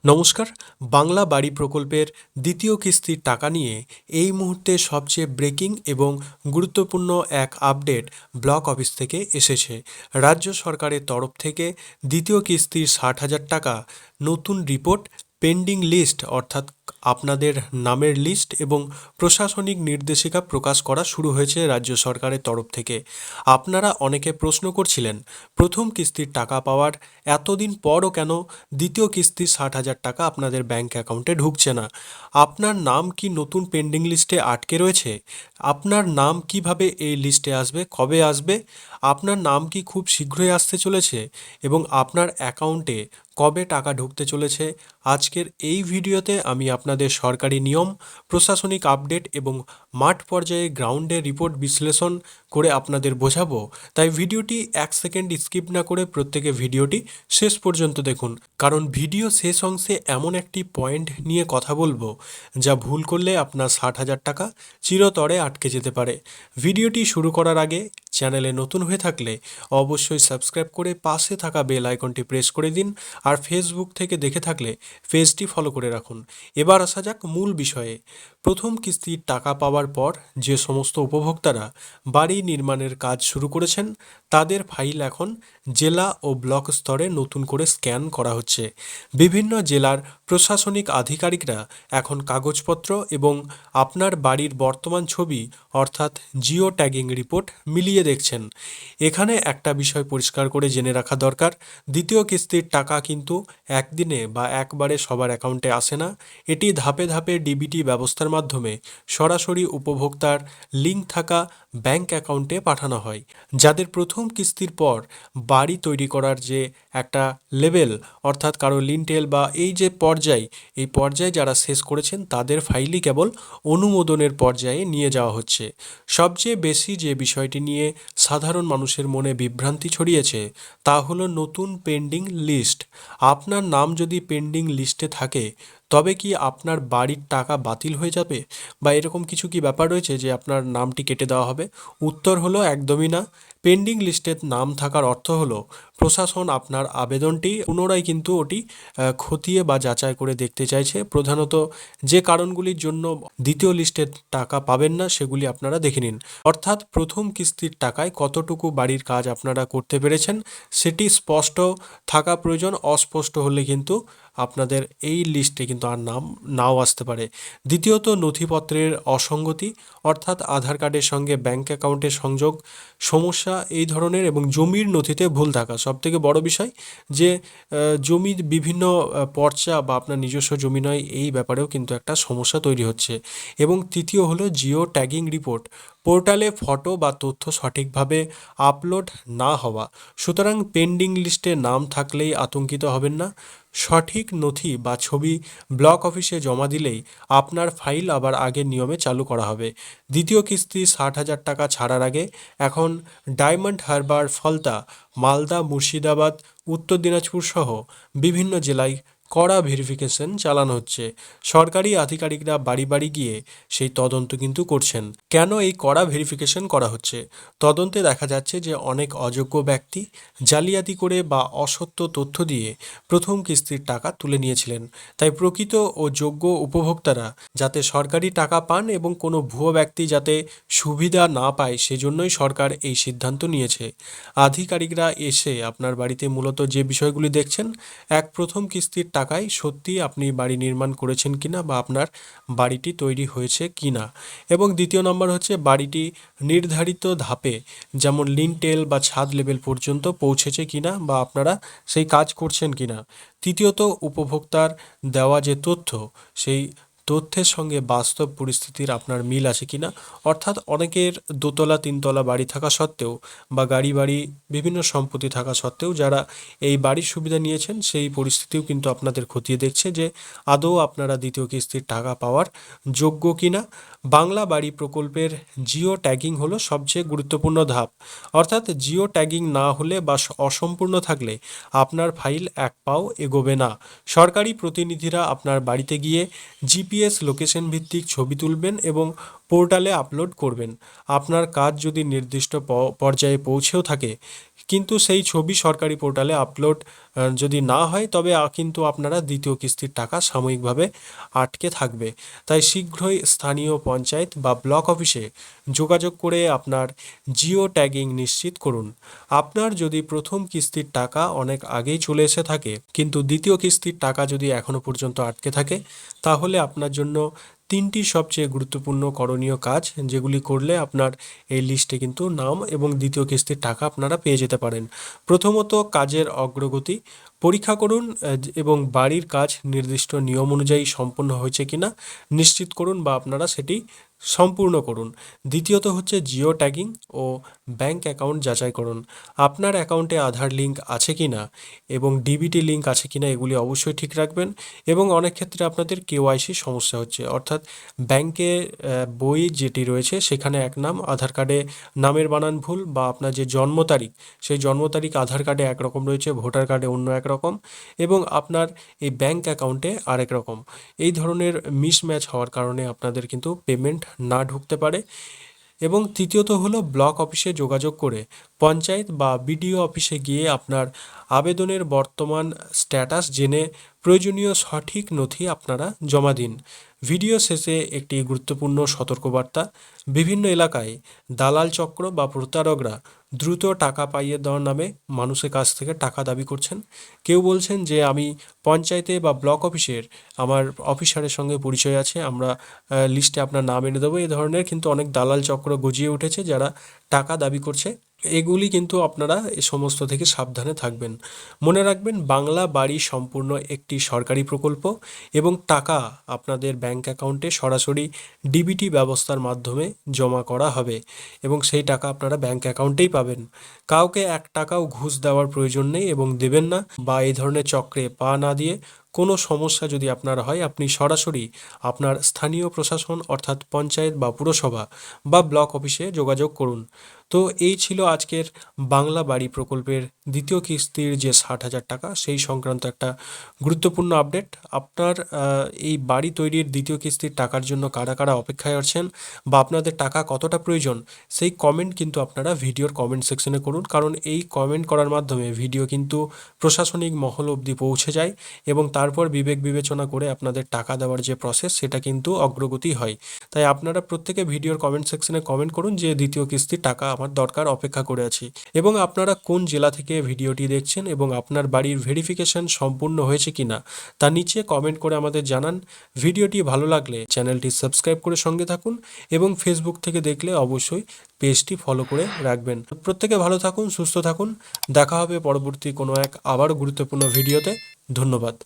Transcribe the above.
নমস্কার। বাংলা বাড়ি প্রকল্পের দ্বিতীয় কিস্তির টাকা নিয়ে এই মুহূর্তে সবচেয়ে ব্রেকিং এবং গুরুত্বপূর্ণ এক আপডেট ব্লক অফিস থেকে এসেছে। রাজ্য সরকারের তরফ থেকে দ্বিতীয় কিস্তির 60,000 টাকা নতুন রিপোর্ট, পেন্ডিং লিস্ট অর্থাৎ আপনাদের নামের লিস্ট এবং প্রশাসনিক নির্দেশিকা প্রকাশ করা শুরু হয়েছে রাজ্য সরকারের তরফ থেকে। আপনারা অনেকে প্রশ্ন করছিলেন, প্রথম কিস্তির টাকা পাওয়ার এতদিন পরও কেন দ্বিতীয় কিস্তির 60,000 টাকা আপনাদের ব্যাংক অ্যাকাউন্টে ঢুকছে না? আপনার নাম কি নতুন পেন্ডিং লিস্টে আটকে রয়েছে? আপনার নাম কিভাবে এই লিস্টে আসবে, কবে আসবে? আপনার নাম কি খুব শীঘ্রই আসতে চলেছে এবং আপনার অ্যাকাউন্টে কবে টাকা ঢুকতে চলেছে? আজকের এই ভিডিওতে আমি আপনাদের সরকারি নিয়ম, প্রশাসনিক আপডেট এবং মাঠ পর্যায়ে গ্রাউন্ডে রিপোর্ট বিশ্লেষণ করে আপনাদের বোঝাবো। তাই ভিডিওটি 1 সেকেন্ড স্কিপ না করে প্রত্যেকে ভিডিওটি শেষ পর্যন্ত দেখুন, কারণ ভিডিও শেষ অংশে এমন একটি পয়েন্ট নিয়ে কথা বলবো যা ভুল করলে আপনার 60,000 টাকা চিরতরে আটকে যেতে পারে। ভিডিওটি শুরু করার আগে চ্যানেলে নতুন হয়ে থাকলে অবশ্যই সাবস্ক্রাইব করে পাশে থাকা বেল আইকনটি প্রেস করে দিন, আর ফেসবুক থেকে দেখে থাকলে পেজটি ফলো করে রাখুন। এবার আসা যাক মূল বিষয়ে। প্রথম কিস্তির টাকা পাওয়ার পর যে সমস্ত উপভোক্তারা বাড়ি নির্মাণের কাজ শুরু করেছেন তাদের ফাইল এখন জেলা ও ব্লক স্তরে নতুন করে স্ক্যান করা হচ্ছে। বিভিন্ন জেলার প্রশাসনিক আধিকারিকরা এখন কাগজপত্র এবং আপনার বাড়ির বর্তমান ছবি অর্থাৎ জিও ট্যাগিং রিপোর্ট মিলিয়ে দেখছেন। এখানে একটা বিষয় পরিষ্কার করে জেনে রাখা দরকার, দ্বিতীয় কিস্তির টাকা কিন্তু একদিনে বা একবারে সবার অ্যাকাউন্টে আসে না। এটি ধাপে ধাপে ডিবিটি ব্যবস্থার মাধ্যমে সরাসরি উপভোক্তার লিঙ্ক থাকা ব্যাংক অ্যাকাউন্টে পাঠানো হয়। যাদের প্রথম কিস্তির পর বাড়ি তৈরি করার যে একটা লেভেল অর্থাৎ কারো লিন্টেল বা এই যে পর্যায়, এই পর্যায়ে যারা শেষ করেছেন তাদের ফাইলই কেবল অনুমোদনের পর্যায়ে নিয়ে যাওয়া হচ্ছে। সবচেয়ে বেশি যে বিষয়টি নিয়ে সাধারণ মানুষের মনে বিভ্রান্তি ছড়িয়েছে তা হলো নতুন পেন্ডিং লিস্ট। আপনার নাম যদি পেন্ডিং লিস্টে থাকে তবে কি আপনার বাড়ির টাকা বাতিল হয়ে যাবে বা এরকম কিছু কি ব্যাপার রয়েছে যে আপনার নামটি কেটে দেওয়া হবে? উত্তর হলো একদমই না। পেন্ডিং লিস্টে নাম থাকার অর্থ হলো প্রশাসন আপনার আবেদনটি পুনরায় কিন্তু ওটি খতিয়ে বা যাচাই করে দেখতে চাইছে। প্রধানত যে কারণগুলির জন্য দ্বিতীয় লিস্টের টাকা পাবেন না সেগুলি আপনারা দেখে নিন। অর্থাৎ প্রথম কিস্তির টাকায় কতটুকু বাড়ির কাজ আপনারা করতে পেরেছেন সেটি স্পষ্ট থাকা প্রয়োজন। অস্পষ্ট হলে কিন্তু আপনাদের এই লিস্টে কিন্তু আর নাম নাও আসতে পারে। দ্বিতীয়ত, নথিপত্রের অসঙ্গতি অর্থাৎ আধার কার্ডের সঙ্গে ব্যাংক অ্যাকাউন্টের সংযোগ সমস্যা এই ধরনের এবং জমির নথিতে ভুল থাকা সবথেকে বড় বিষয়। যে জমির বিভিন্ন পর্চা বা আপনার নিজস্ব জমি নয় এই ব্যাপারেও কিন্তু একটা সমস্যা তৈরি হচ্ছে। এবং তৃতীয় হলো জিও ট্যাগিং রিপোর্ট, পোর্টালে ফটো বা তথ্য সঠিকভাবে আপলোড না হওয়া। সুতরাং পেন্ডিং লিস্টে নাম থাকলেই আতঙ্কিত হবেন না। সঠিক নথি বা ছবি ব্লক অফিসে জমা দিলেই আপনার ফাইল আবার আগের নিয়মে চালু করা হবে। দ্বিতীয় কিস্তি 60,000 টাকা ছাড়ার আগে এখন ডায়মন্ড হারবার, ফলতা, মালদা, মুর্শিদাবাদ, উত্তর দিনাজপুর সহ বিভিন্ন জেলায় কড়া ভেরিফিকেশন চালানো হচ্ছে। সরকারি আধিকারিকরা বাড়ি বাড়ি গিয়ে সেই তদন্ত কিন্তু করছেন। কেন এই কড়া ভেরিফিকেশন করা হচ্ছে? তদন্তে দেখা যাচ্ছে যে অনেক অযোগ্য ব্যক্তি জালিয়াতি করে বা অসত্য তথ্য দিয়ে প্রথম কিস্তির টাকা তুলে নিয়েছিলেন। তাই প্রকৃত ও যোগ্য উপভোক্তারা যাতে সরকারি টাকা পান এবং কোনো ভুয়ো ব্যক্তি যাতে সুবিধা না পায় সেজন্যই সরকার এই সিদ্ধান্ত নিয়েছে। আধিকারিকরা এসে আপনার বাড়িতে মূলত যে বিষয়গুলি দেখছেন, এক, প্রথম কিস্তির টাকায় সত্যি আপনি বাড়ি নির্মাণ করেছেন কিনা বা আপনার বাড়িটি তৈরি হয়েছে কিনা, এবং দ্বিতীয় নম্বর হচ্ছে বাড়িটি নির্ধারিত ধাপে যেমন লিন্টেল বা ছাদ লেভেল পর্যন্ত পৌঁছেছে কিনা বা আপনারা সেই কাজ করছেন কিনা। তৃতীয়ত, উপভোক্তার দেওয়া যে তথ্য সেই তথ্যের সঙ্গে বাস্তব পরিস্থিতির আপনার মিল আছে কিনা। অর্থাৎ অনেকের দোতলা তিনতলা বাড়ি থাকা সত্ত্বেও বা গাড়ি বাড়ি বিভিন্ন সম্পত্তি থাকা সত্ত্বেও যারা এই বাড়ির সুবিধা নিয়েছেন সেই পরিস্থিতিও কিন্তু আপনাদের খতিয়ে দেখছে যে আদৌ আপনারা দ্বিতীয় কিস্তির টাকা পাওয়ার যোগ্য কিনা। বাংলা বাড়ি প্রকল্পের জিও ট্যাগিং হলো সবচেয়ে গুরুত্বপূর্ণ ধাপ। অর্থাৎ জিও ট্যাগিং না হলে বা অসম্পূর্ণ থাকলে আপনার ফাইল এক পাও এগোবে না। সরকারি প্রতিনিধিরা আপনার বাড়িতে গিয়ে জিপিএস লোকেশন ভিত্তিক ছবি তুলবেন এবং পোর্টালে আপলোড করবেন। আপনার কাজ যদি নির্দিষ্ট পর্যায়ে পৌঁছেও থাকে কিন্তু সেই ছবি সরকারি পোর্টালে আপলোড যদি না হয় তবে কিন্তু আপনারা দ্বিতীয় কিস্তির টাকা সাময়িকভাবে আটকে থাকবে। তাই শীঘ্রই স্থানীয় পঞ্চায়েত বা ব্লক অফিসে যোগাযোগ করে আপনার জিও ট্যাগিং নিশ্চিত করুন। আপনার যদি প্রথম কিস্তির টাকা অনেক আগেই চলে এসে থাকে কিন্তু দ্বিতীয় কিস্তির টাকা যদি এখনও পর্যন্ত আটকে থাকে, তাহলে আপনার জন্য 3টি সবচেয়ে গুরুত্বপূর্ণ করণীয় কাজ, যেগুলি করলে আপনার এই লিস্টে কিন্তু নাম এবং দ্বিতীয় কিস্তির টাকা আপনারা পেয়ে যেতে পারেন। প্রথমত, কাজের অগ্রগতি পরীক্ষা করুন এবং বাড়ির কাজ নির্দিষ্ট নিয়ম অনুযায়ী সম্পন্ন হয়েছে কিনা নিশ্চিত করুন বা আপনারা সেটি সম্পূর্ণ করুন। দ্বিতীয়ত হচ্ছে জিও ট্যাগিং ও ব্যাংক অ্যাকাউন্ট যাচাই করুন। আপনার অ্যাকাউন্টে আধার লিঙ্ক আছে কিনা এবং ডিবিটি লিঙ্ক আছে কিনা এগুলি অবশ্যই ঠিক রাখবেন। এবং অনেক ক্ষেত্রে আপনাদের কেওয়াইসি সমস্যা হচ্ছে, অর্থাৎ ব্যাংকে বই যেটি রয়েছে সেখানে এক নাম, আধার কার্ডে নামের বানান ভুল, বা আপনার যে জন্ম তারিখ সেই জন্ম তারিখ আধার কার্ডে একরকম রয়েছে, ভোটার কার্ডে অন্য এক রকম, এবং আপনার এই ব্যাংক অ্যাকাউন্টে আরেক রকম। এই ধরনের মিসম্যাচ হওয়ার কারণে আপনাদের কিন্তু পেমেন্ট না ঢুকতে পারে। এবং তৃতীয়ত হলো ব্লক অফিসে যোগাযোগ করে পঞ্চায়েত বা বিডিও অফিসে গিয়ে আপনার আবেদনের বর্তমান স্ট্যাটাস জেনে প্রয়োজনীয় সঠিক নথি আপনারা জমা দিন। ভিডিও শেষে একটি গুরুত্বপূর্ণ সতর্কবার্তা: বিভিন্ন এলাকায় দালাল চক্র বা প্রতারকরা দ্রুত টাকা পাইয়ে দেওয়ার নামে মানুষের কাছ থেকে টাকা দাবি করছেন। কেউ বলছেন যে আমি পঞ্চায়েতে বা ব্লক অফিসের আমার অফিসারের সঙ্গে পরিচয় আছে, আমরা লিস্টে আপনার নাম এনে দেবো। এই ধরনের কিন্তু অনেক দালাল চক্র গজিয়ে উঠেছে যারা টাকা দাবি করছে। এগুলি কিন্তু আপনারা এ সমস্ত থেকে সাবধানে থাকবেন। মনে রাখবেন, বাংলা বাড়ি সম্পূর্ণ একটি সরকারি প্রকল্প এবং টাকা আপনাদের ব্যাংক অ্যাকাউন্টে সরাসরি ডিবিটি ব্যবস্থার মাধ্যমে জমা করা হবে এবং সেই টাকা আপনারা ব্যাংক অ্যাকাউন্টেই পাবেন। কাউকে 1 টাকাও ঘুষ দেওয়ার প্রয়োজন নেই এবং দেবেন না, বা এই ধরনের চক্রে পা না দিয়ে কোনো সমস্যা যদি আপনার হয় আপনি সরাসরি আপনার স্থানীয় প্রশাসন অর্থাৎ পঞ্চায়েত বা পুরসভা বা ব্লক অফিসে যোগাযোগ করুন। তো এই ছিল আজকের বাংলা বাড়ি প্রকল্পের দ্বিতীয় কিস্তির যে 60,000 টাকা সেই সংক্রান্ত একটা গুরুত্বপূর্ণ আপডেট। আপনার এই বাড়ি তৈরির দ্বিতীয় কিস্তির টাকার জন্য কারা কারা অপেক্ষায় আছেন বা আপনাদের টাকা কতটা প্রয়োজন, সেই কমেন্ট কিন্তু আপনারা ভিডিওর কমেন্ট সেকশনে করুন, কারণ এই কমেন্ট করার মাধ্যমে ভিডিও কিন্তু প্রশাসনিক মহল অবধি পৌঁছে যায় এবং তারপর বিবেক বিবেচনা করে আপনাদের টাকা দেওয়ার যে প্রসেস সেটা কিন্তু অগ্রগতি হয়। তাই আপনারা প্রত্যেকে ভিডিওর কমেন্ট সেকশনে কমেন্ট করুন যে দ্বিতীয় কিস্তির টাকা আমার দরকার, অপেক্ষা করে আছি। এবং আপনারা কোন জেলা থেকে ভিডিওটি দেখছেন এবং আপনার বাড়ির ভেরিফিকেশন সম্পূর্ণ হয়েছে কিনা তা নিচে কমেন্ট করে আমাদের জানান। ভিডিওটি ভালো লাগলে চ্যানেলটি সাবস্ক্রাইব করে সঙ্গে থাকুন এবং ফেসবুক থেকে দেখলে অবশ্যই পেজটি ফলো করে রাখবেন। প্রত্যেকে ভালো থাকুন, সুস্থ থাকুন। দেখা হবে পরবর্তী কোনো এক আবার গুরুত্বপূর্ণ ভিডিওতে। ধন্যবাদ।